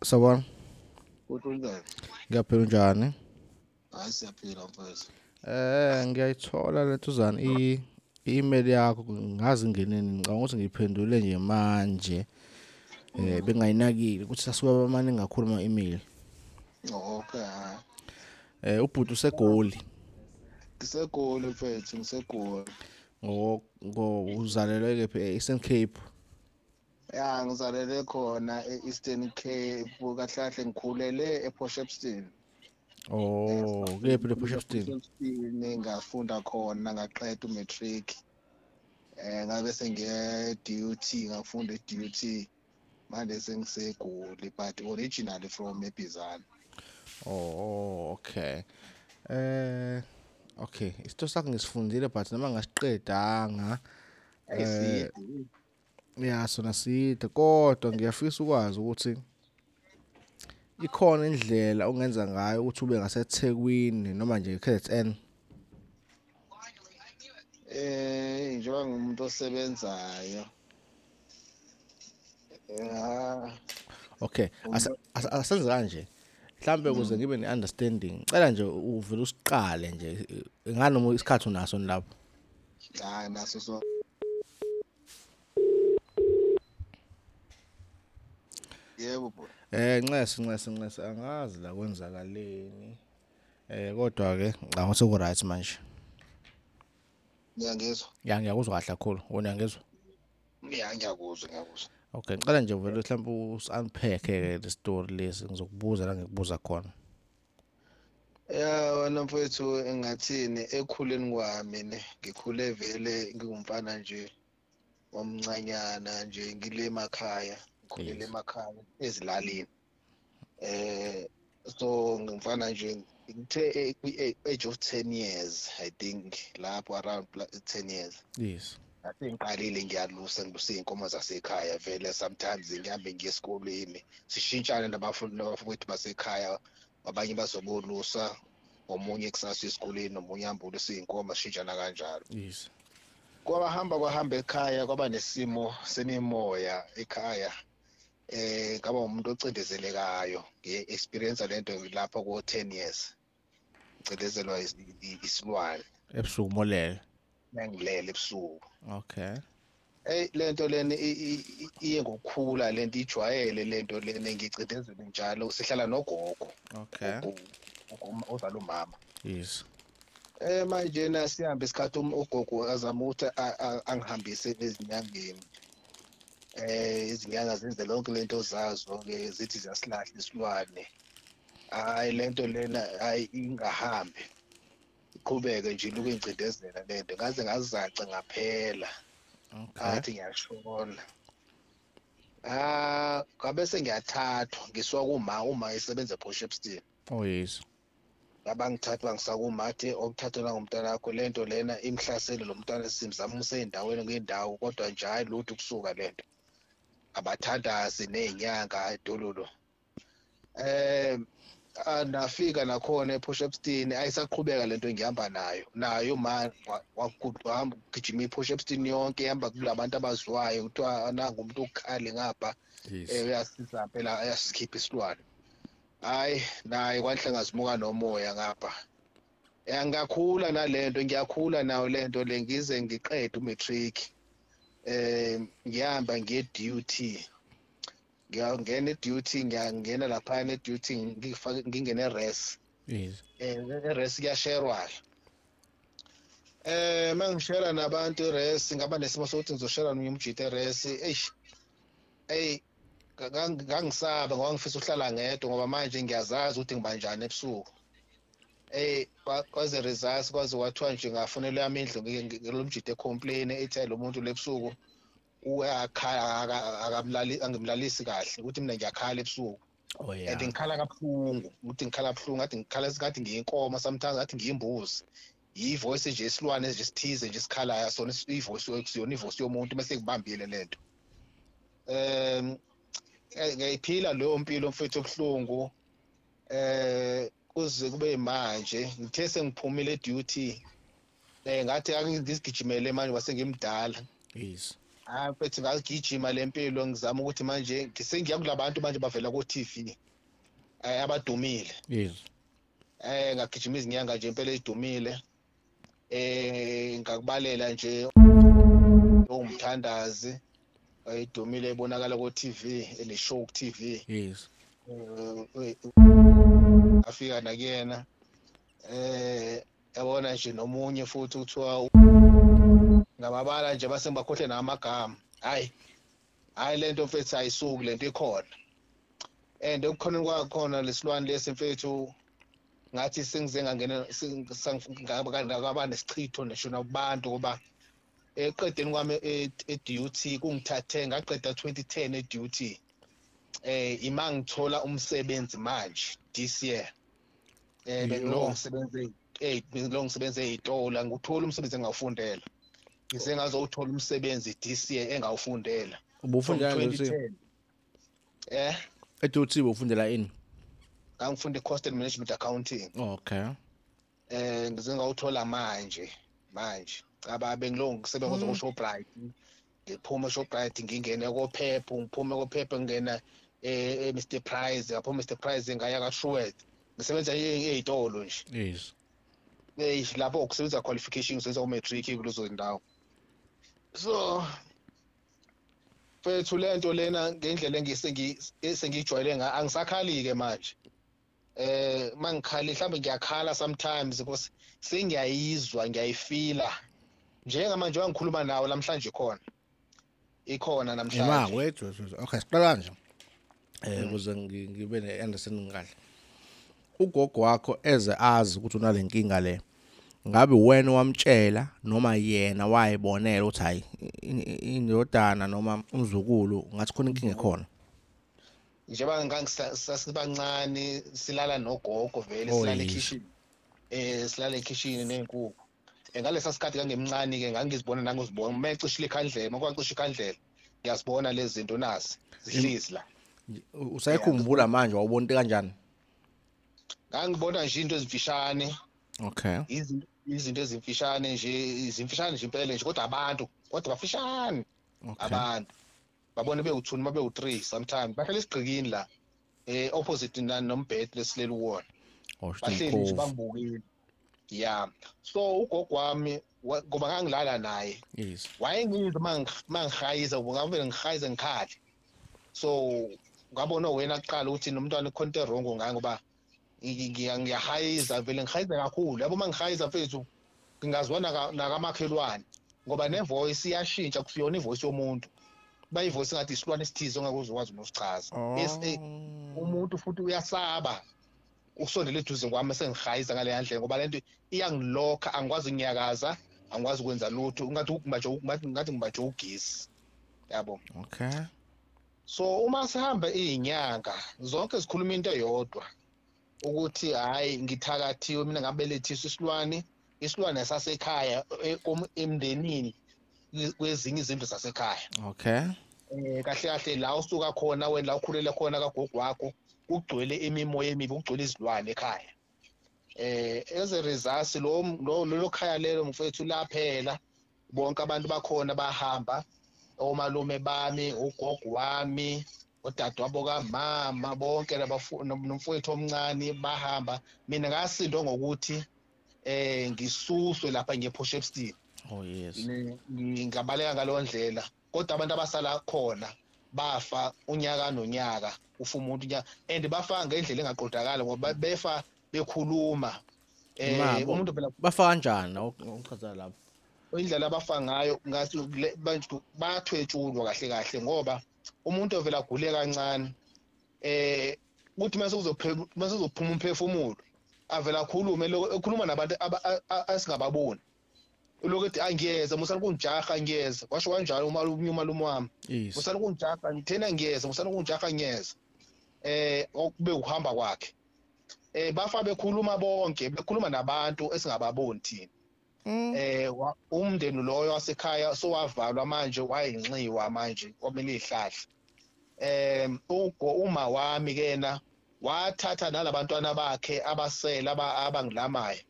Sabona, Uthulile. ngiyaphila njani? Hayi siyaphila mfethu. Ngiyayithola lentuzana i-email yakho ngazi ngenini ngicabanga ukuthi ngiyiphendule nje manje. Bengayinakile ukuthi sasuka abamane ngakhulu ama-email. Okay, hayi. Ubhuti usegoli Ngisegoli mfethu, ngisegoli. uzalelwe kephi e-Eastern Cape. Ya ngizalele khona e-Eastern Cape, kahlahle ngikhulele ePortshepstone. Kephi le Potchefstroom? ePortshepstone ngafunda khona ngaqeda umatric. Ngabe sengiye duty, ngafunda duty. Manje sengisegoli but originally from eBizana. Okay. Okay, isito sakho ngisifundile but noma ngasiqedanga. Ayisidi. Ya sona side kodwa ngiyafisa ukwazi ukuthi ikhona indlela ongenza ngayo ukuthi ube ngaseThekwini noma nje eKZN. Njengoba ngumuntu osebenzayo. Okay, asenze kanje. Mhlambe ukuze ngibe neunderstanding. Cela nje uvele usiqale nje nganoma isikhathi unaso lapho. Hayi naso so. Yebo bro. Nxese angazi la kwenzakaleni. Kodwa ke ngicabanga ukuthi ku right manje. Ngiyangizwa. Ya ngiyakuzwa kahle kakhulu. Wona ngiyangizwa. Ngiyakuzwa. Okay, ngicela nje uvele mhlawumbe usi-unpack le story lesi ngizokubuza la ngikubuza khona. Wena mfowethu engathini ekhuleni kwami ngikhule vele ngingumfana nje omncanyana nje ngile emakhaya, ngikhulele emakhaya ezilalini. So ngumfana nje ngithe age of 10 years I think lapho around 10 years. Yes. Ngathi ngiqalile ngiyalusa ngiluse inkomo zasekhaya vele sometimes ngihambe ngiye esikoleni sishintshane nabafowethu basekhaya abanye bazobolusa omunye kusasa esikoleni omunye ambulisa inkomo sishintshana kanjalo. Yes. Kwahamba ekhaya kwaba nesimo semimoya ekhaya ngaba umuntu ocindezelekayo nge-experience lento lapha ko 10 years cindezelwa isilwane Ebusuku molele. ngilele ebusuku. Okay. Lento lena iye ngokukhula lento ijwayele lento lena ngicindezele njalo sihlala nogogo. Okay. Ozala umama. Yes. Manje nasihambe isikhathi ugogo azama ukuthi angihambise ezinyangeni. Izinyanga zenze lonke lento zazo ke zithi ziyasilahla isilwane. Hayi lento lena hayi ingahambi. Iqhubeke nje lokho engicindezela lento ngaze ngazaca ngaphela. Athi ngiyashona. Ngabe sengiyathathwa ngiswa uma esebenza ePortshepstone. Oh yes. Abangithatha bangisakuma athi okuthathela ngomntana wakho lento lena imhlasele lo mntwana simzamuse endaweni ngendawo kodwa nje hayi lutho kusuka lento. Abathandazi nezinyanga edololo. Nafika nakhona ePortshepstone ayisaqhubeka lento engihamba nayo man wahamba gijima ePortshepstone yonke ihamba kulabantu abazwayo kuthiwa nanga umuntu okhali ngapha uyasiza phela ayasikhipha isilwane. Hayi naye kwanhlangazimuka nomoya ngapha. Ngiyakhula nalento ngiyakhula nayo lento le ngize ngiqede umatric. Ngihamba ngiye duty. Ngiyangena duty ngiyangena lapha duty ngingene res. Yes. Res kuyasherwa. Mangishera nabantu res ngaba nesimo sokuthi ngizoshera nomjito res. Ngangisaba ngangifisa uhlala ngedwa ngoba manje ngiyazazi ukuthi ngibanjani ebusuku. Kwaze results kwaze kwathiwa nje ngafonela yami indlu ngilomjito ecomplain ethi lo muntu lebusuku angimlalisi kahle ukuthi mina ngiyakhala ebusuku. Oh yeah. And ngikhala kabuhlungu ukuthi ngikhala kabuhlungu ngathi ngikhala ngathi ngiyinkomo sometimes ngathi ngiyimbuzi. Yivoice nje isilwane nje sithize nje isikhalayo sona ivoice yokuyona ivoice yomuntu bese kubambile lento. Ngiyayiphila leyo mpilo mfethu obuhlungu kuze kube manje ngithe sengiphumile duty ngathi angizigijimele manje base ngimdala. Yes. mfethu ngagijima lempilo ngizama ukuthi manje sengiya kulabantu manje bavela ku TV abadumile. Yes. Ngagijima izinyanga nje impela edumile. Ngakubalela nje umthandazi ayidumile ebonakala ku TV elishow ku TV. Yes. Afika nakuyena yabona nje nomunye futhi uthiwa ngababala nje base ngibakhohle namagama. Hayi lento mfethu ayisuki lento ikhona. And ukukhona kwakhona lesilwane lesi mfethu ngathi sengize ngangena ngaba nesichitho neshona kubantu ngoba eqedeni kwami e-duty kungithathe ngaqeda 2010 e-duty. Ima ngithola umsebenzi manje this year. Bengisebenze ezitola nguthola umsebenzi engawufundela. Ngise ngazowuthola umsebenzi this year engawufundela. Ubufundela nje? E-duty ubufundela ini? Ngifunda cost and management accounting. Okay. Ngize ngawuthola manje. Ababe ngilongisebenza ku Shoprite. Ngiphuma eShoprite ngingene koPep, ngiphume koPep ngena Mr Price, ngapho Mr Price ngaya ka Truworth. Ngisebenza ezitolo nje. Yes. Lapho ukusebenza qualification usenza umatric kulezo zindawo. So fethu lento lena ngendlela engiyijwayele angisakhali ke manje. Mangikhali mhlawumbe ngiyakhala sometimes because sengiyayizwa ngiyayifila. Njengamanje wangikhuluma nawe namhlanje ikhona namhlanje. Wethu. Okay, siqala nje. Ukuze ngibe ne-understanding kahle. Ugogo wakho eze azi ukuthi unalenkinga le. Ngabe wena wamtshela noma yena wayibonela ukuthi hayi indodana noma umzukulu ngathi khona inkinga ekhona? Njengoba ngangisasibancane silala nogogo vele silala ekitchen. Silala ekitchen nenkukhu. Ngalesa sikhathi kangemncane ke ngangizibona nangizibona mayecishile ikhandlela makwacisha ikhandlela ngiyasibona lezi zinto nasi zihlisi la. Usayikhumbula manje wawubona kanjani? Ngangibona nje into ezimfishane. Okay. Izinto ezimfishane nje impela nje kodwa abantu bafishane. Abantu babone be-2 mabe u3 sometimes bahlala esigqikini la opposite nombhedo lesilela uwona. Bahleli nje bangibukile. Yeah. So ugogo wami ngoba ngangilala naye. Yes. Wayengizwa mangihayiza ngavele ngihayize ngikhali. So ngabona wena aqala ukuthi nomntwana ikhonto wrong ngaye ngoba ngiyahayiza vele ngihayiza kakhulu. Yabo mangihayiza mfethu ngingazwana nakamakhelwane ngoba nevoice iyashintsha kusiyona ivoice yomuntu. Bayivoice ngathi isilwane esithize ongakuzokwazi ukusichaza. Umuntu futhi uyasaba usondele eduze kwami sengihayiza ngale yandlela ngoba lento iyangilokha angikwazi ukunyakaza angikwazi ukwenza lutho ngathi ngibaje ugesi yabo. Okay. So uma sihamba izinyanga zonke zikhuluma into eyodwa ukuthi hayi ngithakathiwe mina ngabelethisa isilwane sasekhaya emndenini kwezinye izindlu zasekhaya. Okay. Kahle la usuka khona wena la ukhulela khona kagogo wakho ugcwele imimoya emibi ugcwele izilwane ekhaya. As a result lo khaya lelo mfethu laphela bonke abantu bakhona bahamba omalume bami ugogo wami odadewabo kamama bonke nomfowethu omncane bahamba. Mina ngasindwa ngokuthi ngisuswe lapha ngePortshepstone. Oh yes. Ngabaleka ngalo ndlela kodwa abantu abasala khona bafa unyaka nonyaka ufa umuntu unyaka and bafa ngendlela engaqondakala ngoba befa bekhuluma. Umuntu phela bafa kanjani uchaza lapho? Indlela abafa ngayo ngathi bathwetshulwa kahle ngoba umuntu ovela agule kancane kuthi mase uzophuma umphefumulo avela akhulume ekhuluma nabantu asingababoni. Lokuthi angiyeza musana kungijaha ngiyeza washo kanjalo umalume wami. Musana kungijaha ngithena ngiyeza musana kungijaha ngiyeza. Okube uhamba kwakhe. Bafa bekhuluma bonke bekhuluma nabantu esingababoni thina. Umndeni loyo wasekhaya sowavalwa manje wayinxiwa manje kwamele ihlahla. Uma wami kena wathatha nalabantwana bakhe abasela abangilamayo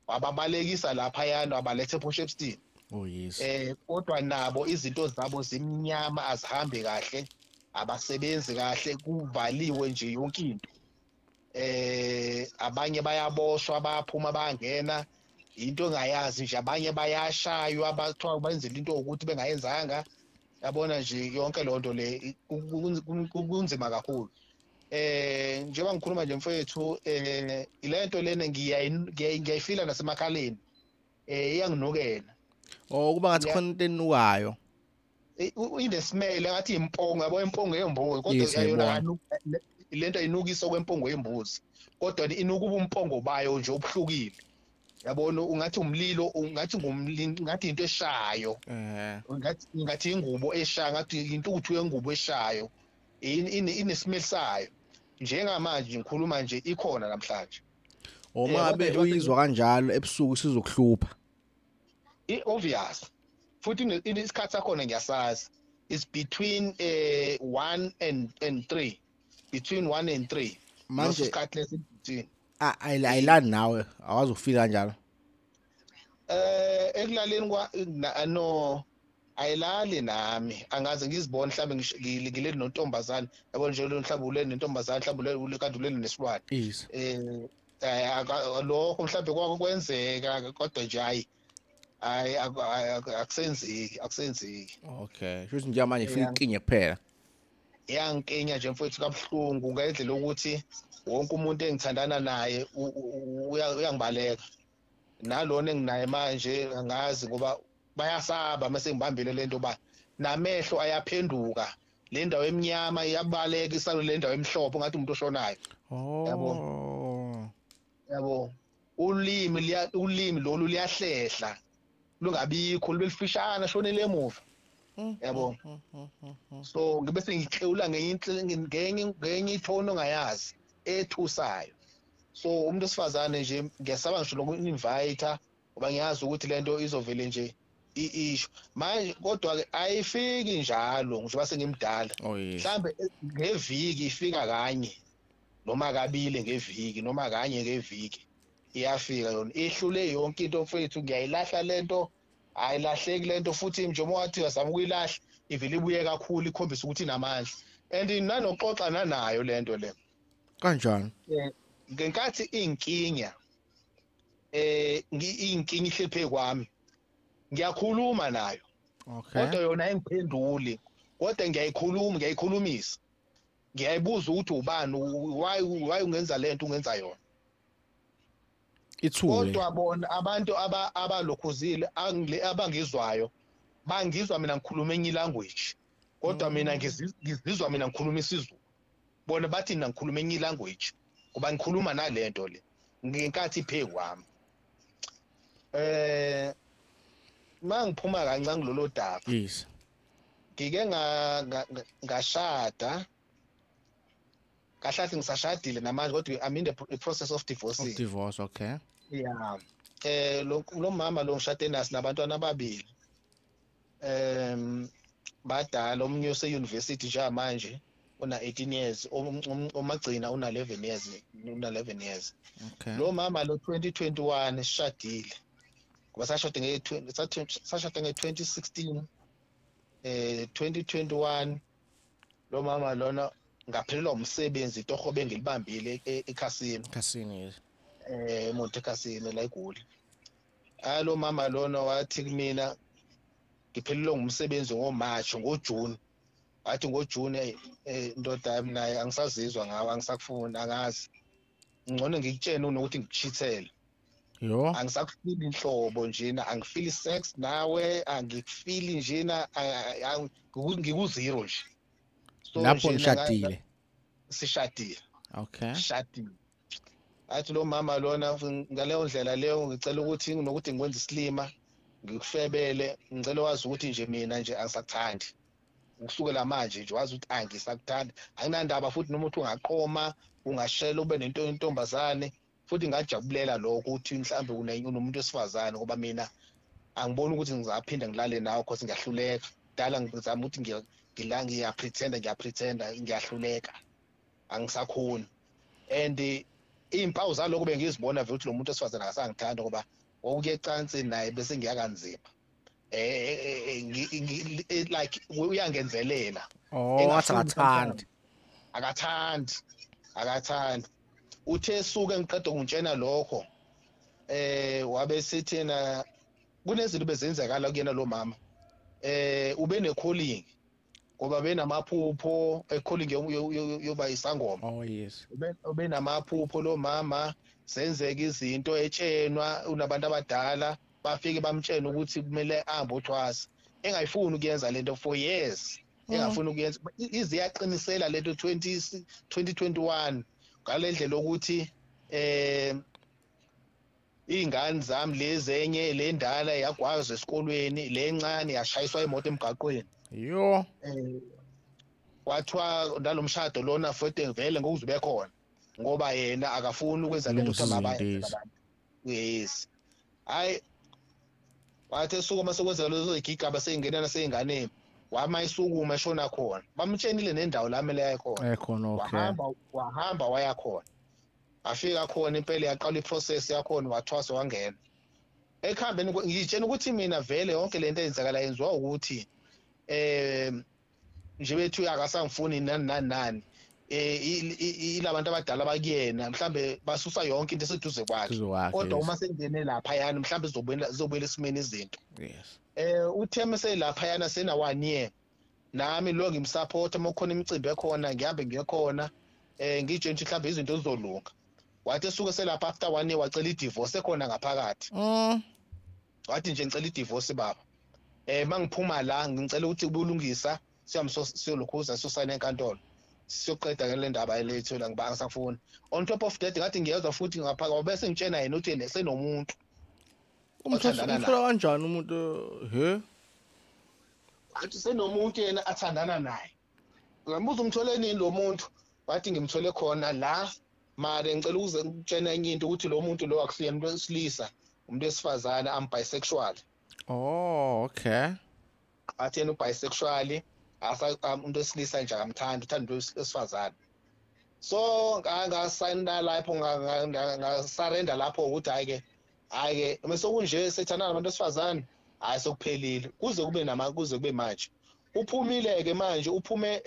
wababalekisa lapha yana wabalethe ePortshepstone. Oh yes. Kodwa nabo izinto zabo zimnyama azihambi kahle, abasebenzi kahle, kuvaliwe nje yonke into. Abanye bayaboshwa bayaphuma bayangena into engayazi nje, abanye bayashaywa abathiwa benzela into ukuthi bengayenzanga. Yabona nje yonke lonto le kunzima kakhulu. Njengoba ngikhuluma nje mfowethu, ilento lena ngiyayifila nasemakhaleni, iyanginukela. Oh kuba ngathi khona into enukayo. Inesimele ngathi impongo, yabo impongo yembuzi, kodwa yona lento ayinukisa kwempongo yembuzi, kodwa inuka ubumpongo bayo nje obuhlukile. Yabona ungathi umlilo, ngathi into eshayo, ngathi ingubo eshaya, ngathi intuthu yengubo eshayo, inesimele sayo. Njengamanje ngikhuluma nje ikhona namhlanje. Uma be uyizwa kanjalo ebusuku sizokuhlupha. Obvious. Futhi isikhathi sakhona ngiyasazi. It's between 1 and 3. Between 1 and 3. Manje isikhathi lesi between. Ayilani nawe awazi ukufika kanjalo. Ekulaleni no ayilali nami, angaze ngizibone mhlawumbe ngileli nontombazane, yabona nje mhlawumbe uleli nentombazane, mhlawumbe ule kanti uleli nesilwane. Yes. Lokho mhlawumbe kwenzeka kodwa nje hayi akusenzeki. Okay, shothi nje manje ifika inkinga kuphela. Iyankinga nje mfowethu kabuhlungu ngendlela ukuthi wonke umuntu engithandana naye uyangibaleka. Nalona enginaye manje angazi ngoba bayasaba mase ngibambile lento ba namehlo ayaphenduka, le ndawo eminyama iyabaleka isalo le ndawo emhlophe ngathi umuntu oshonayo. Yabo ulimi lolu liyahlehla, lungabikho libelifishana shonele emuva. Yabo so ngibe sengikhewula ngenye ithono ongayazi ethusayo. So umuntu osifazane nje ngiyasaba ngisho loku-invite ngoba ngiyazi ukuthi lento izovele nje isho manje, kodwa ke ayifiki njalo ngisho sengimdala. Mhlambe ngeviki ifika kanye noma kabili ngeviki noma kanye ngeviki iyafika yona, ihlule yonke into mfethu. Ngiyayilahla lento, ayilahleki lento futhi njengoba wathi uyazama ukuyilahla ivele ibuye kakhulu, ikhombisa ukuthi inamandla and nanoxoxa nayo lento le kanjani. Ngenkathi inkinga inkinga ihlephe kwami ngiyakhuluma nayo. Kodwa yona ayingiphenduli, kodwa ngiyayikhulumisa, ngiyayibuza ukuthi ubani, why ungenza lento ungenza yona. Ithule. Kodwa bona abantu abalokhuzile abangizwayo bangizwa mina ngikhuluma enye language, kodwa mina ngizizwa mina ngikhuluma isiZulu, bona bathi mina ngikhuluma enye language ngoba ngikhuluma nalento le ngenkathi iphe kwami. Mangiphuma kancane kulolo daba. Yes. Ngike ngashada, kahlathi ngisashadile namanje kodwa I'm in the process of divorcing. Of divorce, okay. Yeah. Lo mama lo ngishade nasi nabantwana ababili. Badala, omunye use-university njengamanje una 18 years, omagcina una 11 years. Okay. Lo mama lo 2021 sishadile. Ngoba sashada nge-2016. 2021 lo mama lona ngaphelelwa umsebenzi itoho bengilibambile ekhasini. Casino. Monte Cassino la eGoli. Lo mama lona wathi kumina ngiphelelwe ngumsebenzi ngoMarch, ngoJune. Wathi ngoJune ndoda yami naye angisazizwa ngawe, angisakufuni, angazi. Ngcono ngikutshene ukuthi ngikuchithele. Yo. Angisakufili inhlobo njena, angifili sex nawe, angikufili njena, ngikuzero nje. So lapho ngishadile. Sishadile. Okay. Shadile. Athi lo mama lona ngaleyo ndlela leyo ngicela ukuthi nokuthi ngikwenza isilima ngikufebele, ngicela wazi ukuthi nje mina nje angisakuthandi. Ukusukela manje nje wazi ukuthi angisakuthandi, anginandaba futhi noma uthi ungaqoma ungashela ube nentombazane, futhi ngajabulela lokho ukuthi mhlambe unomuntu wesifazane ngoba mina angiboni ukuthi ngizaphinda ngilale nawe because ngiyahluleka. Dala ngizama ukuthi ngiyapretenda ngiyahluleka, angisakhoni. And impawu zaloko bengizibona vele ukuthi lo muntu wesifazane akasangithanda ngoba wokuye ecansini naye bese ngiyakanzima. like uyangenzelela wathi akathandi uthe suke ngiqeda ukutshena lokho wabe sithena kunezinto bezenzakala kuyena lo mama ube necalling ngoba benamaphupho calling yoba isangoma oh yes ube namaphupho lo mama senzeka izinto etshenwa unabantu abadala bafike bamtshena ukuthi kumele ahambe uthwasa engayifuni ukuyenza lento for years engafuni ukuyenza iziyaqinisela lento 2021 ngalendlela ukuthi ingane zami lezi enye le ndala yagwazwa esikolweni lencane yashayiswa imoto emgaqweni yo wathiwa nalomshado lona futhi vele ngokuzube khona ngoba yena akafuni ukwenza lento thamabayenza yes hayi wathe sukuma sokwenza lezo igigaba seyingenana seyinganeni wamayisukuma eshona khona bamtshenile nendawo la mele yakhona okay wahamba waya khona afika khona impela yaqala iprocess yakhona wathwasa wangena ekhambeni ngitshena ukuthi mina vele yonke lento eyenzakala yenziwa ukuthi nje bethu akasangifuni nani ilabantu abadala bakuyena mhlambe basusa yonke into eseduze kwakhe kodwa uma sengene lapha yana mhlambe izobuyela esimeni izinto yes utheme selapha yana sena 1 year nami lo ngimsupport uma khona imicimbi ekhona ngihambe ngiyekhona ngitshe nje mhlambe izinto zizolunga wathi esuke selapha after 1 year wacela idivorce ekhona ngaphakathi wathi nje ngicela idivorce baba mangiphuma la ngicela ukuthi ubulungisa siyolukhuza sosayina enkantolo siyoqeda ngale ndaba elethu la ngibanga sakufuna on top of that ngathi ngiyezwa futhi ngaphaka bese ngitshena yena uthi nesenomuntu umthola kanjani umuntu athi senomuntu yena athandana naye ngibuza umthole nini lo muntu wathi ngimthole khona la manje ngicela ukuze ngitshena enye into ukuthi lo muntu lo akusiyena umuntu wesilisa umuntu wesifazane am bisexual oh okay athi yena bisexual umuntu wesilisa nje akamthanda uthanda umuntu wesifazane so ngasigna lapho ngasurrender lapho ukuthi ayike mase kunje sethana nabantu besifazane hayi sokuphelile kuze kube manje uphumile ke manje uphume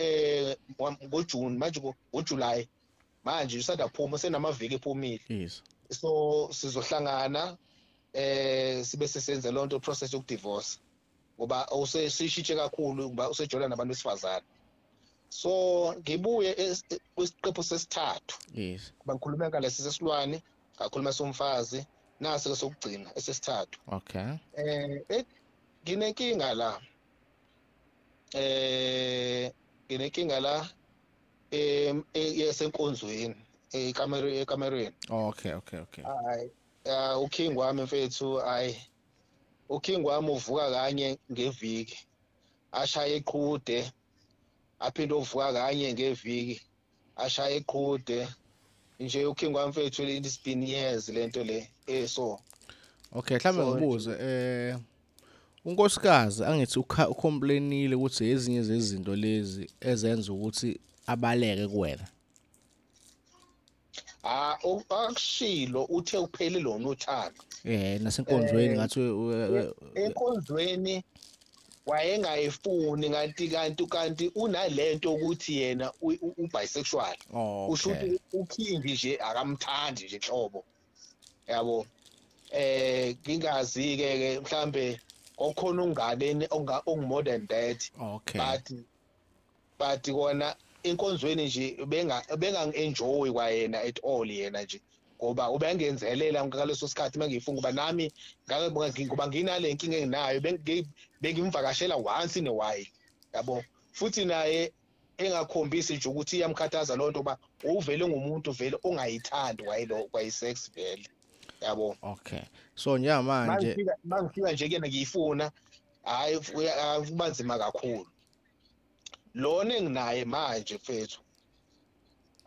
ngoJune manje ngoJuly manje usanda kuphuma senamaviki ephumile yes so sizohlangana sibe sesenza lonto process yokudivorce ngoba usesishintshe kakhulu ngoba usejola nabantu besifazane so ngibuye kwesiqepho sesithathu yes bangikhuluma ngalesi sesilwane ngakhuluma somfazi nase ke sokugcina esesithathu okay nginenkinga la yesenkonzweni ekamerweni okay hayi uking wami mfethu hayi uking wami uvuka kanye ngeviki ashaya eqhude aphinde uvuka kanye ngeviki ashaya eqhude nje uking wami mfethu it's been years lento le so okay mhlambe ngibuze unkosikazi angithi ucomplainile ukuthi ezinye zezinto lezi ezenza ukuthi abaleke kuwena akushilo uthe uphele lona uthando nasenkonzweni ngathi enkonzweni wayengayifuni kanti unalento ukuthi yena ubisexual usho ukuthi ukingi nje akamthandi nje hlobo yabo ngingazi ke mhlambe okhona ungaleni ongu-more than that okay but kona inkonzweni nje bengangi-enjoy kwayena at all yena nje ngoba ubengenzelela ngaleso sikhathi mangifuna kuba nami ngoba nginale nkinga enginayo bengimvakashela once in a while yabo futhi naye engakhombisi nje ukuthi iyamkhathaza lonto ba uvele ngumuntu vele ongayithandi kwayisex vele yabo okay so njengamanje mangifika nje kuyena ngiyifuna hayi kubanzima kakhulu lona enginaye manje mfethu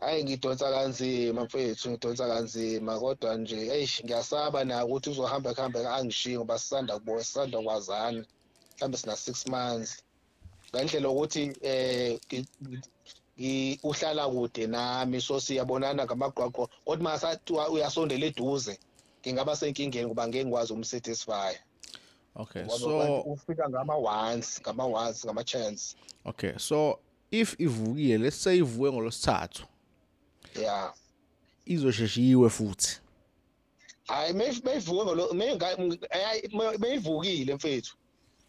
hayi ngidonsa kanzima mfethu ngidonsa kanzima kodwa nje ngiyasaba na ukuthi uzohamba angishiye ngoba sisanda kwazana mhlambe sina 6 months ngandlela ukuthi uhlala kude nami so siyabonana ngamagqwaqo kodwa masathi uyasondela eduze ngingaba senkingeni ngoba ngeke ngikwazi umsatisfy Okay. ngoba kanti So ufika ngama chance. okay. So if ivukile, let's say ivuke ngolosithathu, Yeah. izosheshiwe futhi. Hayi mayivuke mayivukile mfethu.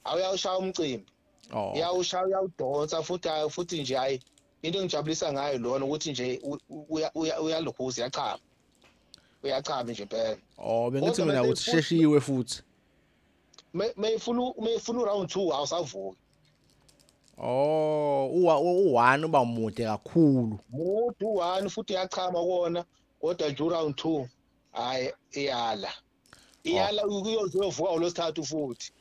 Awuyawushaya umcimbi. Oh, okay. Iyawushaya uyawudonsa futhi nje hayi into engijabulisa ngayo lona ukuthi nje uyalokhuza uyachama. Uyachama nje phela. Oh, bengithi Kodwa mina ukuthi sheshiwe futhi. mayifuna round 2 awusavuki. Oh, u1 uba mude kakhulu. Mude u1 futhi uyachama kona kodwa nje round 2 hayi iyala uyovuka olosithathu futhi.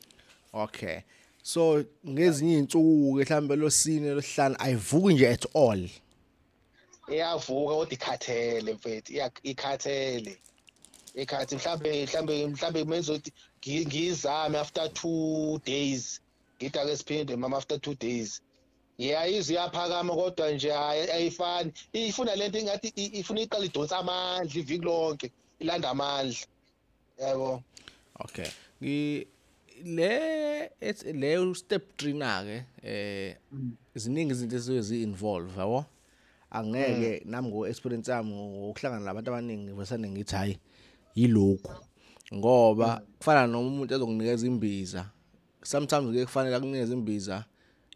Okay. So ngezinye insuku ke mhlambe losine losihlanu ayivuki nje at all. Iyavuka kodwa ikhathele mfethu ikhathele mhlambe menzothi ngizame after 2 days ngithi ake siphinde mama after 2 days yayizwe iyaphakama kodwa nje ayifani ifuna lento ingathi ifuna iqala idonsa amandla iviki lonke ilanda amandla yabo. Okay. Le step 3 na ke iziningi izinto ezizozi involve yabo. Angeke nami ngo experience yami ngokuhlangana nabantu abaningi vesane ngithi hayi yilokhu ngoba kufana noma umuntu ezokunikeza imbiza sometimes ke kufanele akunikeze imbiza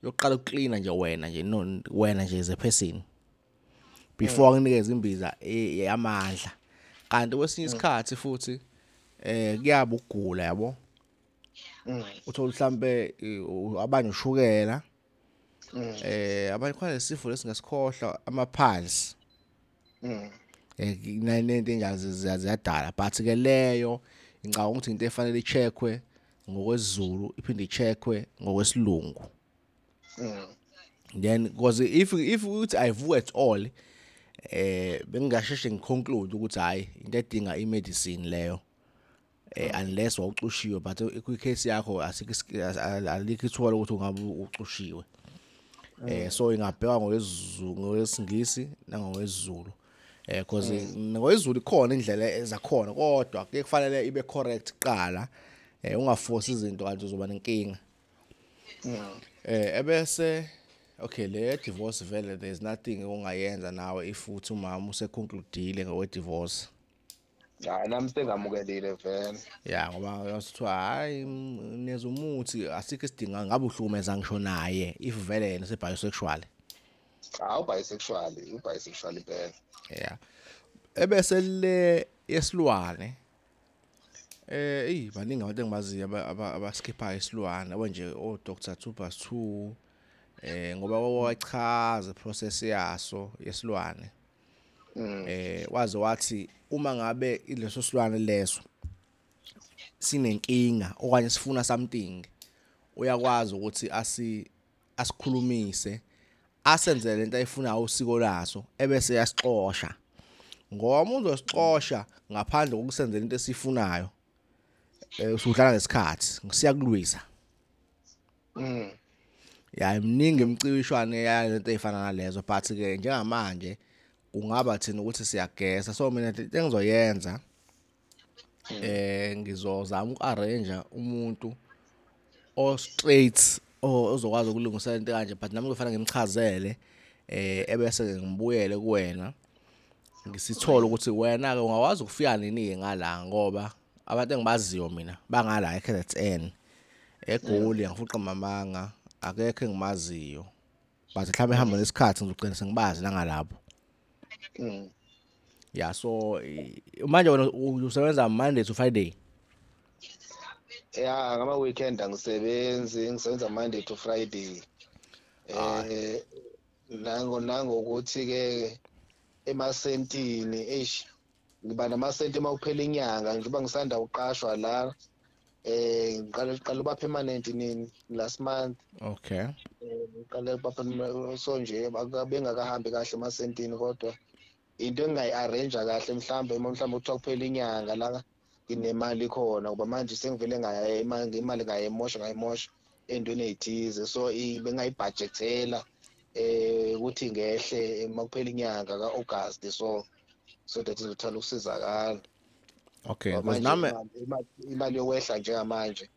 yokuqala ukucleana nje wena nje as a person before akunikeze imbiza yamandla kanti kwesinye isikhathi futhi kuyaba ukugula yabo uthola mhlambe abanye ushukela abanye khona isifo lesingasikhohla amapulse nento enjalo ziyadala but ke leyo ngicabanga ukuthi into efanele icheckwe ngokwesiZulu iphinde icheckwe ngokwesilungu. Then because if uthi ayivuke at all bengingasheshe ngiconclude ukuthi hayi into edinga imedicine leyo unless wawucushiwe but kwicase yakho alikho ithola ukuthi ungabe ucushiwe. So ingabhekwa ngowesingisi nangowesiZulu because ngowesiZulu ikhona indlela ezakhona kodwa kufanele ibe correct qala ungaforce izinto kanti uzoba nenkinga. Ebese okay le divorce vele there's nothing ongayenza nawe if uthi umama useconcludeile ngowe divorce. Hayi nami sengamukelile vele. Yeah ngoba yasithiwa hayi neza umuthi asikho isidinga ngabe uhlukumeza ngisho naye if vele yena se bisexual. Ubisexual phela. Yeah. Ebese le yesilwane baningi abantu engibaziyo abaskipha isilwane abanje o Dr. Tubas 2 ngoba wachaza process yaso yesilwane. Waze wathi uma ngabe ileso silwane leso sinenkinga okanye sifuna something uyakwazi ukuthi asikhulumise asenzele lento ayifuna usiko laso ebese yasixosha ngoba umuntu osixosha ngaphandle kokusenzela into esifunayo usudlala ngesikhathi ngisiyakulwisa. Ya iminingi imicishwane yalento ezifana nalezo but ke njengamanje kungaba thina ukuthi siyagesa so mina into engizoyenza ngizozama ukarrange umuntu o straight ozokwazi ukulungisa into kanje but nami kufanele ngimchazele ebese ngibuyele kuwena ngisithola ukuthi wena ke ungawazi ukufika nini ngala ngoba abantu engibaziyo mina bangala eKZN eGoli ngifuqa mamanga akekho engimaziyo but mhlawumbe ehamba nesikhathi ngizogcina sengibazi la ngalapho. Yeah so manje wena usebenza Monday to Friday? Yeah ngama weekend ngisebenza Monday to Friday. Nango ukuthi ke emasentini ngiba namasenti mawuphela inyanga ngiba ngisanda uqashwa la ngiqala uba permanent last month. Okay. Ngiqala uba so nje bengakahambi kahle emasentini kodwa into engayi-arrange kahle mhlambe kuthiwa kuphela inyanga la nginemali khona ngoba manje sengivele imali ngayimosha entweni ezithize so bengayibudgetela ukuthi ngehle makuphela inyanga kaAugust so that izothola ukusizakala. Okay because nami imali yokwehla njengamanje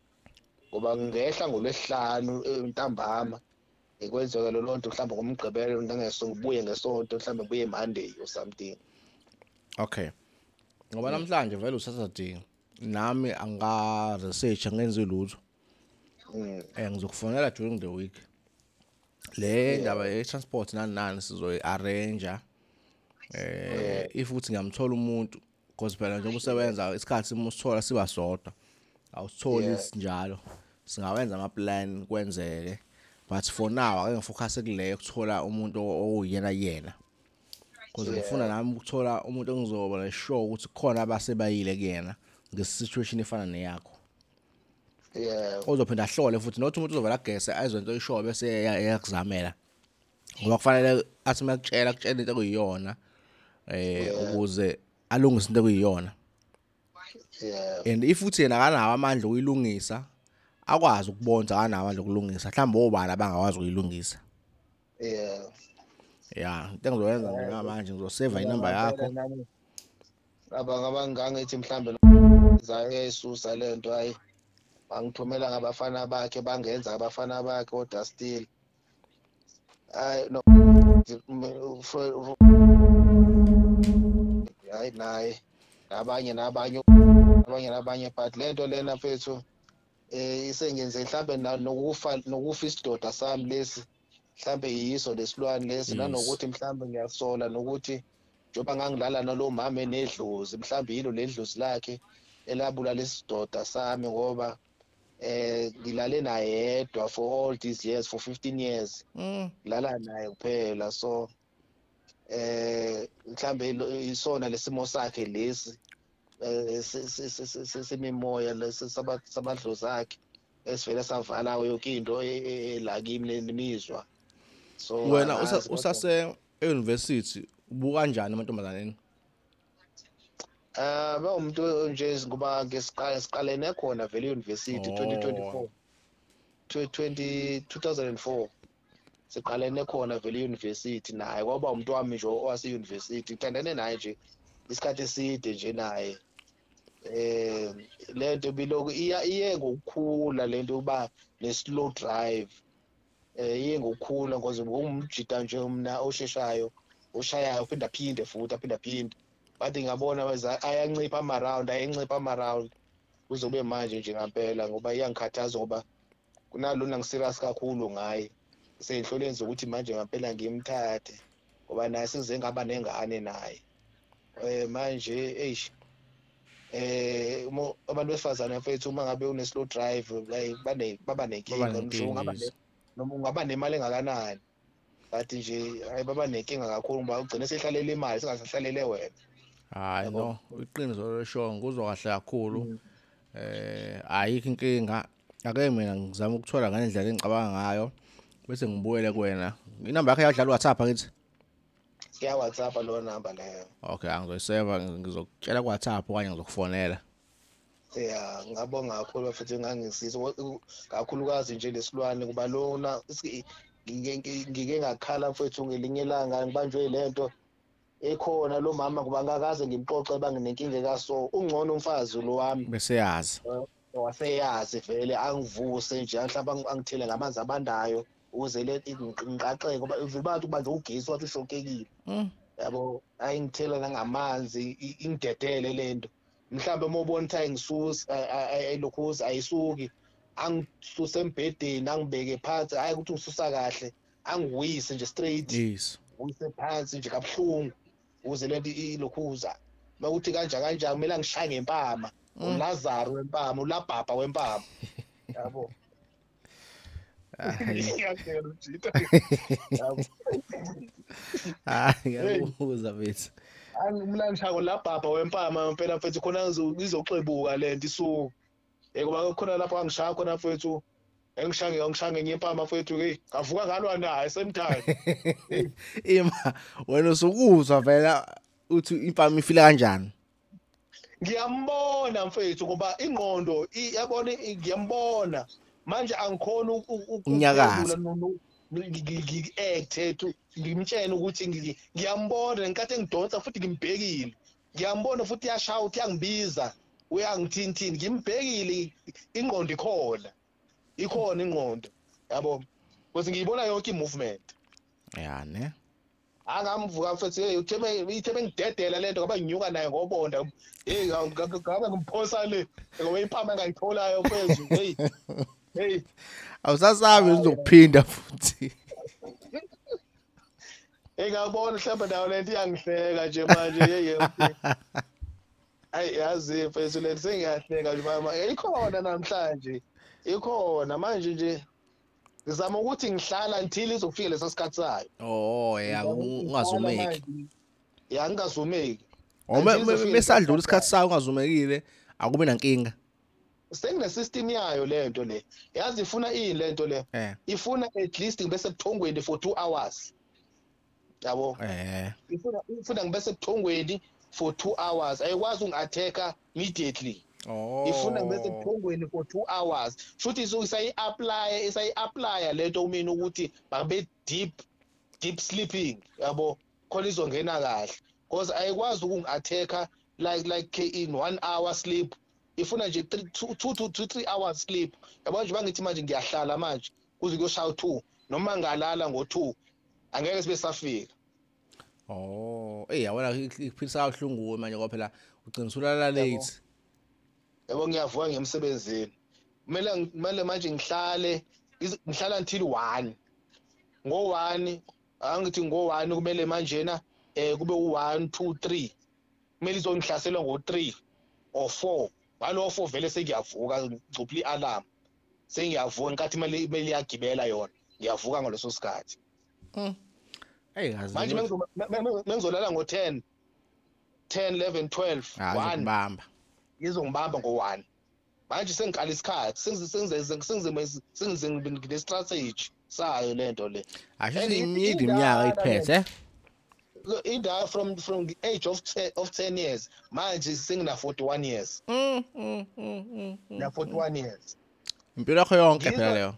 ngoba ngehla ngolwesihlanu ntambama ikwenzeka lo lonto mhlawumbe ngomgqibelo ngibuye ngesonto mhlawumbe ngibuye Monday or something. Okay. Ngoba namhlanje vele uSaturday nami anga research ngenze lutho. Ngizokufonela during the week. Le ndaba ye transport nani sizoyi arrange if uthi ngiyamthola umuntu because phela njengoba usebenza isikhathi musithola siba sodwa awusitholi sinjalo singawenza ama plan kwenzeke but for now ake ngifocus kule ukuthola umuntu oyena because ngifuna nami ukuthola umuntu engizoba sure ukuthi khona abasebayile kuyena ngesituation efana neyakho ozophinda ahlole futhi nothi umuntu uzovela agese ayizonto ishoyo bese yakuzamela ngoba kufanele athi makutshela into ekuyiyona ukuze alungise into ekuyiyona and if uthi yena akanawo amandla okuyilungisa akwazi ukubonza akanawo amandla okulungisa mhlawumbe obani abangakwazi ukuyilungisa into engizoyenza nje manje ngizosave inamba yakho abangangithi mhlawumbe zayisusa lento hayi angithumela ngabafana bakhe bangenza abafana bakhe kodwa still no hayi naye nabanye but lento lena mfethu isengenze mhlambe nokufa isidoda sami lesi mhlambe yiso lesilwane lesi nanokuthi mhlambe ngiyasola nokuthi njoba ngangilala nalo mama enedlozi mhlambe yilo ledlozi lakhe elabula lesidoda sami ngoba ngilale naye yedwa for all these years for 15 years ngilala naye kuphela so mhlambe isona lesimo sakhe lesi semimoya sabadlozi akhe esivele savala yonke into la kimi nemizwa so wena usase university ubuka kanjani amantombazaneni ba umuntu nje ngoba ngesiqalene khona vele university 2004 siqalene khona vele university naye kwaba umuntu wami nje owase university ngithandane naye nje isikhathi eside nje naye lento biloko iye ngokukhula lento uba ne-slow drive iye ngokukhula ngoze ngumjita nje mina osheshayo oshayayo phinde futhi but ngiyabona ayancipha ama-round kuzobe manje nje ngempela ngoba iyangikhathaza ngoba kunalona ngiserious kakhulu ngaye sengihlole ukuthi manje ngempela ngimthathe ngoba naye sengize ngaba nengane naye manje abantu besifazane mfethu uma ngabe une-slow drive like baba nenkinga ngisho ungaba nemali engakanani but nje hayi baba nenkinga kakhulu ngoba ugcine sehlalele imali singasahlalele wena hayi no iqiniso lesho nguzwa kahle kakhulu ayikho inkinga ake mina ngizama ukuthola ngendlela engicabanga ngayo bese ngibuyele kuwena inamba yakho iyadlala WhatsApp akithi ya WhatsApp lo number leyo okay angizoyiseva ngizokutshela ku WhatsApp okanye ngizokufonela ngabonga kakhulu futhi ngangisiza kakhulukazi nje lesilwane kuba lona ngike ngakhala mfethu ngelinye ilanga ngibanjwe lento ekhona lo mama kuba ngakaze ngimxoxe banginenkinga kaso ungcono umfazi lo wami bese yazi waseyazi vele angivuse nje mhlawumbe angithele ngamanzi abandayo ukuze le ngiqaqeke ngoba uzibantu manje ugesi wathi ushokekile yabo ayingithela nangamanzi ingidedele lento mhlawumbe uma ubona ukuthi ayingisusa ayilokhuza ayisuki angisuse embhedeni angibeke phansi hayi ukuthi ngisusa kahle angiwise nje straight uyise phansi nje kabuhlungu ukuze lento ilokhuza makuthi kanjani kumele angishaye ngempama uLazaro wempama uLabhaba wempama yabo ngiyabuza mfethu angimlangisha Labhaba wempama impela mfethu khona izoxebuka lento isuku ngoba khona lapho angishaya khona mfethu angishange ngempama mfethu ngavuka ngalwa naye semthanda ima wena usukuzwa vela uthi impama ifile kanjani ngiyambona mfethu ngoba ingqondo yabona ngiyambona manje angikhona ukunyakaza ngi-act ngimtshela ukuthi ngiyambona ngikade ngidonsa futhi ngimbhekile ngiyambona futhi yashaya uthi yangibiza uyangithini ngimbhekile ingqondo ikhona ikhona ingqondo yabo because ngiyibona yonke imovement ya ne angamvuka mfethu hey ithebe ngidedela lento ngoba nginyuka naye ngobonda hey ngabe ngiphosa le ngoba iphama engayitholayo mfethu hey awusasabi uzokuphinda futhi ngiyabona mhlawumbe nayo lento iyangihleka nje manje yeye ayi yazi mfethu lento sengiyahleka nje mama ikhona namhlanje ikhona manje nje ngizama ukuthi ngihlala until izofika leso sikhathi sayo oh ya ungazumeki ya ngingazumeki mesadlula isikhathi sayo ungazumekile akube nankinga sengine system yayo lento le yazi ifuna lento le ifuna at least ngibe sebuthongweni for 2 hours yabo ifuna ngibe sebuthongweni for 2 hours ayikwazi ungi-attacka immediately ifuna ngibe sebuthongweni for 2 hours futhi isayi-applya lento umina ukuthi babe deep sleeping yabo khona izongena kahle because ayikwazi ukungi-attacka like in 1 hour sleep ifuna nje 2 to 3 hours sleep yabo nje bangithi manje ngiyahlala manje kuze kuyoshaya 2 noma ngalala ngo2 angeke sibe safika yabona iphilisa kabuhlungu manje ngoba phela ugcina usulala late yabo ngiyavuka ngemsebenzini kumele manje ngihlala until 1 ngo1 angithi ngo1 kumele manjena kube u1 2 3 kumele izongihlasela ngo3 or 4 ngalo 4 vele sengiyavuka ngicupha ialarm sengiyavuka nkathi imali iyagibela yona ngiyavuka ngaleso sikhathi ngazi manje mengizolala ngo10 11 12 1 ngizongibamba ngo1 manje sengiqala isikhathi sengize ngine-strategy sayo lento le asho imidi iminyaka iphethe from the age of 10 years manje sengina 41 years na 41 years impilo yakho yonke phela leyo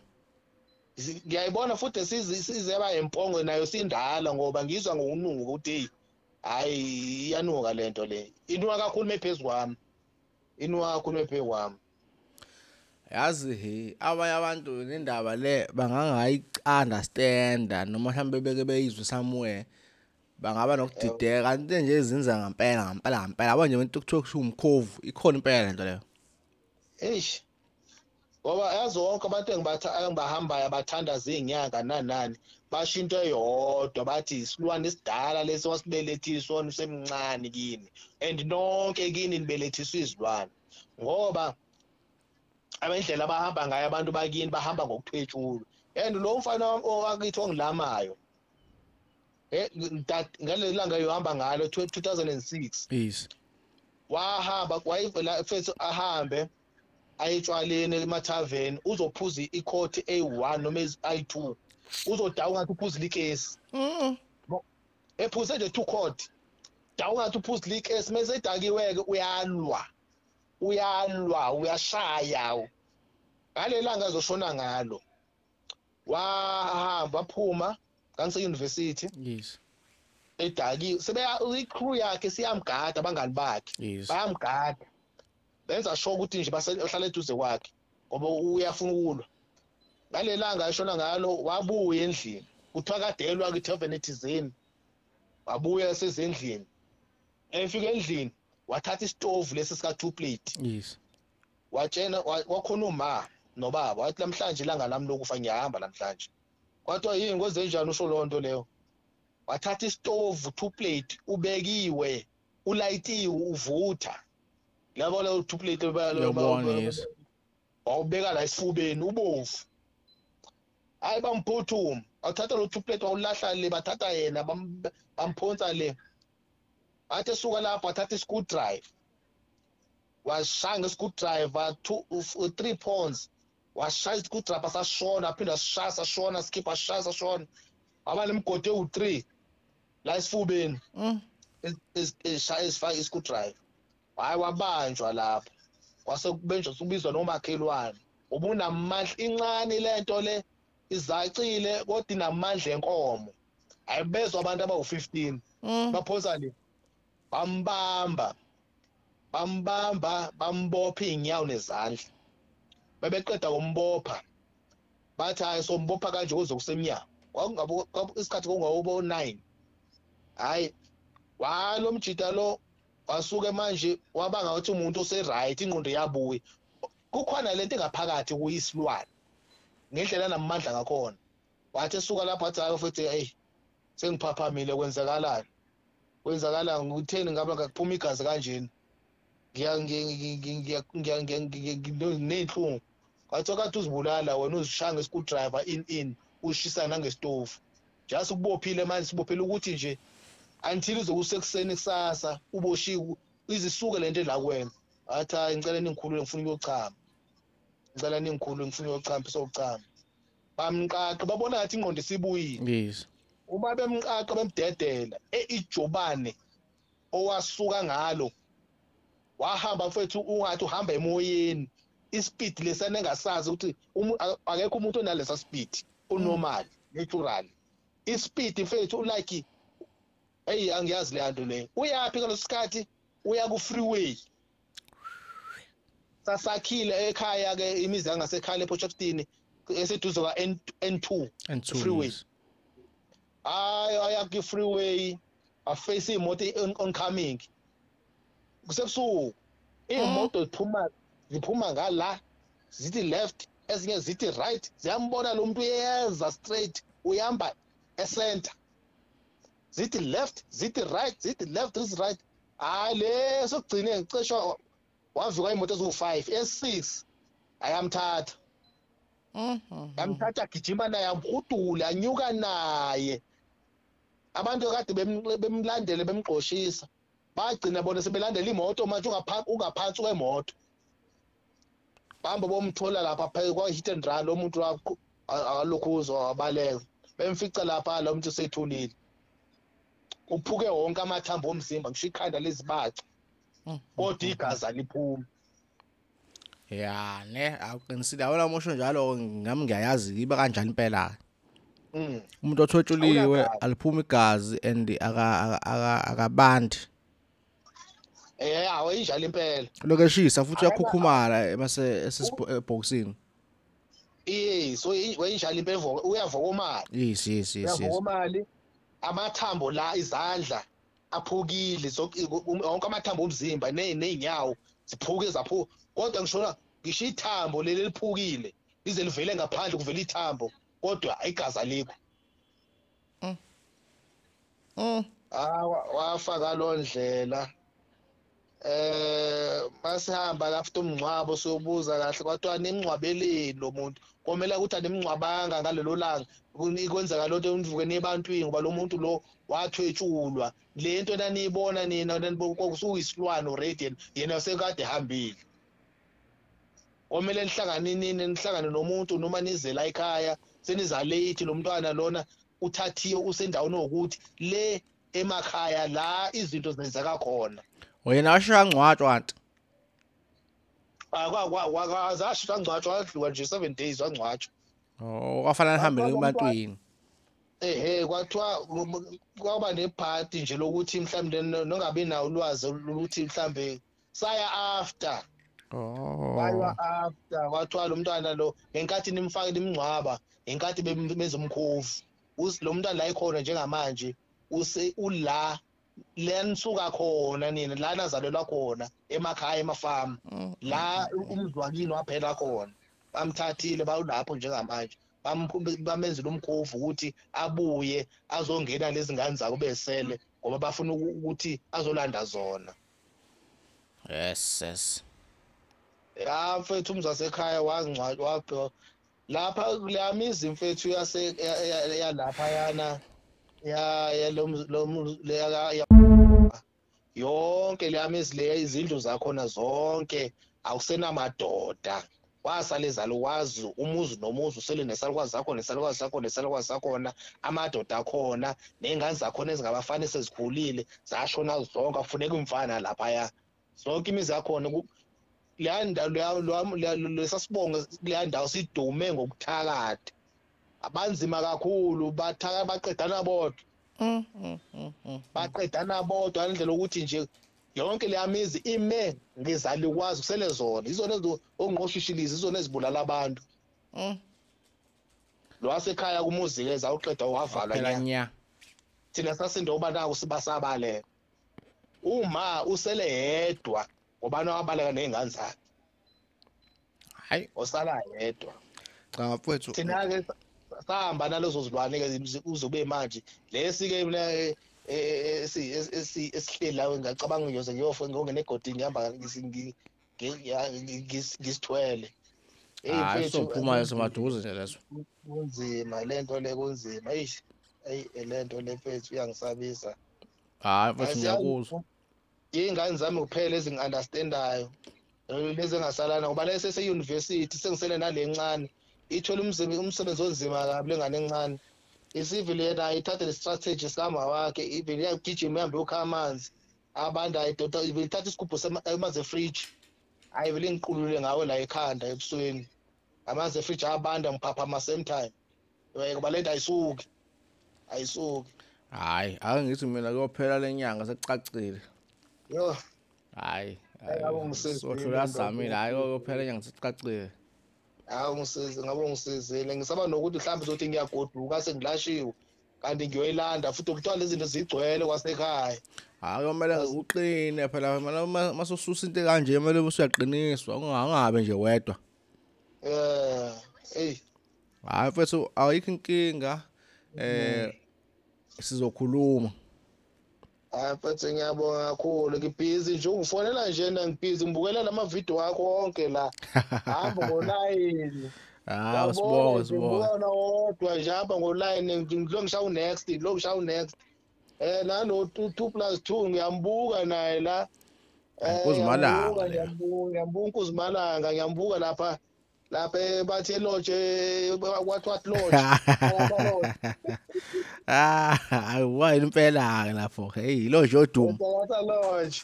ngiyayibona futhi sizeba empongo nayo sindala ngoba ngizwa ngokunuka ukuthi hayi iyanuka lento le inuka kakhulu mephezulu kwami yazi abanye abantu nendaba le bangangayi-understanda noma mhlawumbe beke beyizwe somewhere bangaba nokudideka kanti nje ezinza ngampela yabo nje umuntu kuthiwa kusho umkhovu ikhona impela lento leyo ngoba yazi wonke abantu engibahambayo abathandaza iy'nyanga nani basho into eyodwa bathi isilwane esidala lesi wasibelethisa wona usemncane kini and nonke kini nibelethiswa izilwane ngoba abendlela abahamba ngayo abantu bakini bahamba ngokuphethula and lo mfana owakithi ongilamayo ngaleli langa yohamba ngalo 2006 yes wahamba wayivela mfethu ahambe ayitshwaleni emathaveni uzophuza ikhothi A1 noma I2 uzodawu ngathi uphuza likesi ephuze nje 2 court dawu ngathi uphuza likesi mase edakiweke uyashaya ngalelanga azoshona ngalo wahamba phuma ngase university yes edaki icrew yakhe siyamgada abangani bakhe bayamgada benza sure ukuthi nje bahlala eduze kwakhe ngoba uyafuna ukulwa ngalelanga ayishona ngalo wabuya endlini kuthiwa kadelwa kwi-tavern ethizeni wabuya sezendlini efika endlini wathatha isitovu lesi sika 2 plate yes watshena wakhona uma nobaba wathi namhlanje ilanga lami lokufa ngiyahamba namhlanje kwathiwa yini ngozenjani usho lonto leyo wathatha isitovu 2 plate ubekiwe ulayitiwe uvutha labo le 2 plate wawubeka la esifubeni ubovu hayi bamphuthuma wathatha lo 2 plate wawulahla le bathatha yena bamphonsa le athe suka lapho wathatha i-screwdriver washanga i-screwdriver 3 pounds washaya i-screwdriver sashona aphinda sishaya sashona skipper sishaya sashona waba nemgodi ewu3 la esifubeni esifaka i-screwdriver hayi wabanjwa lapho kwasekubenjwa subizwa nomakhelwane ubunamandla incane lento le izacile kodwa inamandla enkomo ayibezwa abantu abawu15 baphosa le bambamba bambopha inyawo nezandla bebeqeda umbopha bathi hayi sombopha kanje kuzokusemnyango kwakungabo isikhathi kungawo 9 hayi walo mjida lo wasuke manje wabanga ukuthi umuntu oseright ingqondo yabuye kukhona lento engaphakathi kuyisilwane ngendlela namandla ngakhona wathi esuka lapha athi hayi futhi hey sengiphaphamile kwenzakalani ngikutheni ngaba ngakuphuma igazi kanjeni ngiyanhlungu kwathi kade uzibulala wena uzishanga iscrew driver in ushisa nangesitofu just ukubophile manje sibophela ukuthi nje until uzokusekuseni kusasa uboshiwe izisuke lento la kwena athi hayi ngicela ningikhulule ngifuna ukuyochama sokuchama bamqaqa babona ngathi ingqondo isibuyile yes uma bemqaqa bemdedela ijobane owasuka ngalo wahamba mfethu ungathi uhamba emoyeni ispeed lesana engasazi ukuthi akekho umuntu onalesa speed unormal natural ispeed mfethu like hey angiyazi le nto le uyapi ngalesikhathi uya ku freeway sasakhile ekhaya ke imizi yangasekhaya ePortshepstone eseduze ka N2 freeway aya ku freeway aface imoto oncoming kusebusuku imoto ziphuma ngala zithi left ezinye zithi right ziyambona lo muntu uyeza straight uyamba ecenter zithi left zithi right zithi left zithi right hayi le sokugcine ngiceshwa wavuka imoto ezu5 S6 ayamthatha yamthatha gijima naye amkhudula anyuka naye abantu kade bemlandele bemgqoshisa bagcina bona sebelandela imoto manje ungaphansi kwemoto bamba bomthola lapha phakathi kwa hit and run lo muntu akalokhuzo wabaleka bemfica lapha lo muntu sethulile uphuke wonke amathambo omzimba ngisho ikhanda lezibaca kodwa igazi aliphuma ya ne aqinisile awona mosho njalo ngami ngiyayazi iba kanjani impela umuntu othotshuliwe aliphuma igazi and akabandi awayinjalo impela lokeshisa futhi uyakhukhumala emase esibhokisini so wayinjalo impela uyavokomali yes uyavokomali amathambo la izandla aphukile wonke amathambo omzimba nezinyawo ziphuke zaphuka kodwa ngishona ngisho ithambo leli liphukile lize livele ngaphandle kuvela ithambo kodwa igazi alikho wafaka lo ndlela masihamba after umncwabo sobuza kahle kwathiwa nemncwabeleni lo muntu komela ukuthi anemncwabanga ngalelo langa ikwenzeka lonto emvukeni ebantwini ngoba lo muntu lo wathwetshulwa lento naniyibona nina kokusuyisilwane already yena sekade hambile komele nihlangane nomuntu noma nizela ekhaya seniza late lo mntwana lona uthathiwe usendaweni ukuthi le emakhaya la izinto zenzeka khona wena washiya ngcwatshwa nti akazashiya ngcwatshwa wadlula nje 7 days wangcwatshwa kwafana nihambe emantwini kwathiwa kwaba nephathi nje lokuthi mhlawumbe nongabe nawo ulwazi ukuthi mhlawumbe saya after kwathiwa lo mntwana lo ngenkathi nimfake nimngcwaba ngenkathi bezomkhovu lo mntwana la ikhona njengamanje ula lenisuka khona nina la nazalelwa khona emakhaya emafama la umzwakini waphela khona bamthathile bawulapho njengamanje bamenzela umkhovu ukuthi abuye azongena lezi ngane zakho besele ngoba bafuna ukuthi azolanda zona yes mfethu umzasekhaya wangcwatshwa lapha leyamizi mfethu yalapha yana yonke leyamizi le izindlu zakhona zonke awusenamadoda wasaleza lokwazi umuzi nomuzi usele nesalukwazi zakhona amadoda akhona nengane zakhona ezingabafana sezikhulile zashona zonke afuneka umfana lapha zonke imizi yakhona lesasibonga leyandawo sidume ngokuthakatha abanzima kakhulu baqedana bodwa indlela ukuthi nje yonke leyamizi ime ngezalikwazi kusele zona izona ongqoshishilizi izona ezibulala abantu lo wasekhaya kumuzi ke zawuqeda wavalwa phela nya nya thina sasindo uba naku sibasabale uma usele yedwa ngoba wabaleka nezingane zakhe hayi osala yedwa cha mfethu thina ke sahamba nalezo zilwane ke uzobe manje lesi ke mina esihlela ngicabanga ngiyoze ngiyofa ngongena egodini ngihamba ngisithwele hey hayi mfethu sophuma semaduze nje leso kunzima lento le kunzima eish hey lento le mfethu iyangisabisa hayi mfethu ngiyakuzwa ingane zami kuphela ezingi-understandayo lezi engasalana ngoba lesi sese-university sengisele nalencane ithola umsebenzi onzima kabi lengane encane isivile yena ithathe le strategy sikama wakhe ivele iyagijima ihambe yokha amanzi abantu ayidota ivele ithatha isigubhu amanzi efridge ayivele ingiqulule ngawo la ekhanda ebusweni amanzi efridge abanda ngiphaphama same time ngoba lento ayisuki hayi ake ngithi mina kuyophela lenyanga sekucacile yo hayi ngabongisizile zamile hayi kuyophela lenyanga sekucacile ngabe ungisizile ngisaba nokuthi mhlawumbe uzothi ngiyagoduka sengilashiwe kanti ngiyoyilanda futhi kuthiwa lezi zinto zigcwele kwasekhaya hayi kumele uqine phela mase ususa into kanje kumele usuyaqiniswa ungabe nje wedwa hey hayi mfethu ayikho inkinga sizokhuluma mfethu ngiyabonga kakhulu ngibhizi nje ungifonela nje ngibhizi ngibukela lamavidiyo wakho wonke la hamba ngoline sibonga wodwa nje hamba ngoline ngilongishaya next nano 2+2 ngiyambuka naye la Nkuzimalanga ngiyambuka uNkuzimalanga ngiyambuka lapha bathi elodge what lodge ayiwayini impela ke lapho hey lodge oduma lodge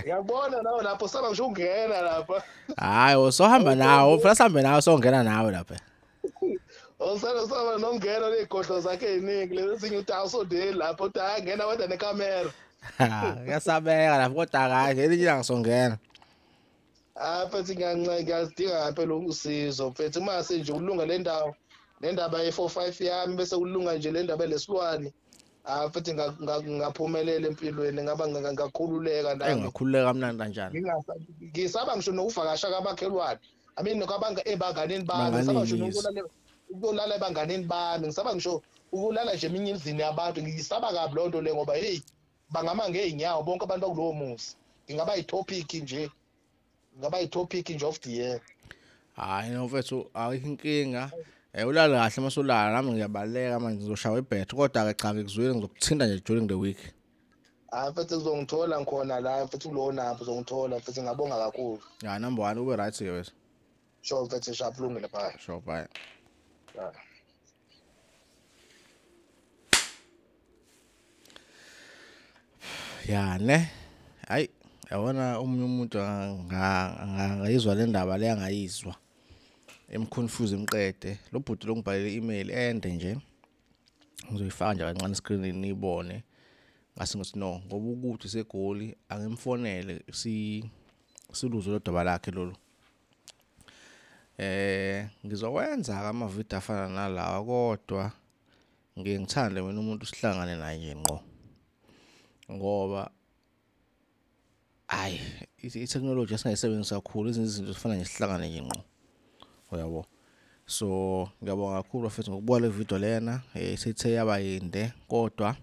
ngiyabona nawe lapho saba ngisho ungena lapha hayi usohamba nawo ufuna sihambe nawe songena nawe lapha saba nongena legodlo zakhe eziningi lezi zinye uthi awusondeli lapho uthi ngena wenda nekamera ngiyasabeka lapho kodwa hayi ngelinye ilanga ngisongena mfethu ngiyazidinga ngempela usizo mfethu mase nje ulunga le ndaba ye-4-5 yami bese kulunga nje le ndaba lesilwane mfethu ngaphumelela empilweni ngakhululeka nami ngakhululeka kamnandi kanjani ngisaba ngisho nokuvakasha kamakhelwane nokabanga ebanganeni bami ngisaba ngisho ukulala ebanganeni bami ngisaba ngisho ukulala nje eminye endlini yabantu ngisaba kabi lonto le ngoba hey bangama ngeenyawo bonke abantu bakulowo muzi ngingaba yitopic nje of the year hayi no mfethu ayikho inkinga ulala kahle masolala nami ngiyabaleka manje ngizoshaya ibhet kodwa ke cha ngikuzwile ngizokuthinta nje during the week mfethu uzongithola ngikhona la mfethu kulowo namba uzongithola mfethu ngabonga kakhulu ya number 1 ube right here wethu sure mfethu shaplungile bye sure bye ya ne hayi yabona umunye umuntu angayizwa le ndaba le angayizwa emconfuse imqede lo bhuti longibhalele i-email ende nje ngizoyifaka nje kancane screenini nibone ngase ngithi no ngoba ukuthi segoli angimfonele siluzo lodaba lakhe lolu ngizokwenza amavidiyo afana nalawa kodwa ngithande mina umuntu sihlangane naye nje ngqo ngoba hayi i-technology esingayisebenzisa kakhulu izinto zifana nje sihlangane nje ngqo uyabo so ngiyabonga kakhulu futhi ngokubuka le video lena sithe yaba yinde kodwa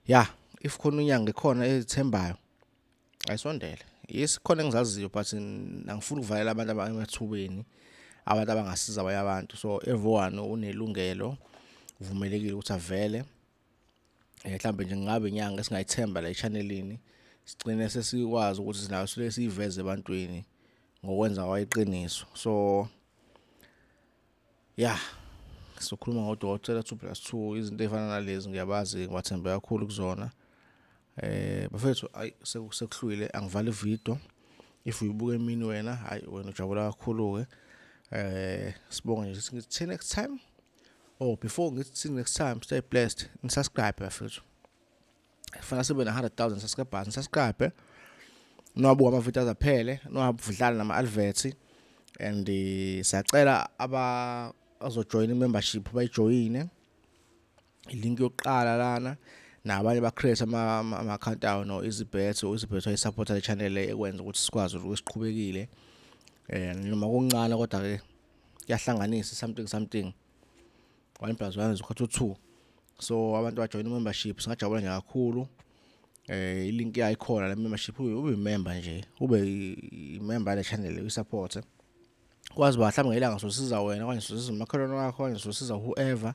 ya if khona unyanga ekhona ezithembayo ayisondele yes khona engizaziyo but angifuni ukuvalela abantu abathubeni abantu abangasiza abanye abantu so everyone unelungelo uvumelekile ukuthi avele mhlambe nje ngabe inyanga esingayithemba la e-channelini sicine sesikwazi ukuthi sinayo sile siveze ebantwini ngokwenza kwayiqiniso so yeah sokhuluma ngodokotela 2+2 izinto ezifana nalezi ngiyabazi ngibathembe kakhulu kuzona bafethu ayi sekuhlwile angivala ivideo if uyibuka emini wena hayi wena ujabula kakhulu ke sibonga nje sithi next time before ngithi next time stay blessed and subscribe bafethu fana sibe na 100,000 subscribers subscribe nowabuka amavidiyo azaphele nohabudlala nama adverts and siyacela azojoin i-membership bayijoyine ilink yokuqala lana nabanye ba create ama account awo no EasyBet wayisupporta le channel ekwenza ukuthi sikwazi ukuthi siqhubekile noma kuncane kodwa ke kuyahlanganisa something 1 + 1 is equal to 2 so abantu bajoin i-membership singajabula nje kakhulu ilink yayikhona la membership ube member nje ube i-member le channel uyisupport kwazi ba mhlawumbe ngelanga sosiza wena okanye sosiza umakhelwane wakho okanye sosiza whoever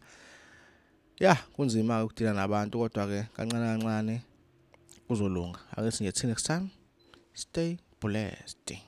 kunzima ukudila nabantu kodwa ke kancane kancane kuzolunga ake sinye till next time stay blessed.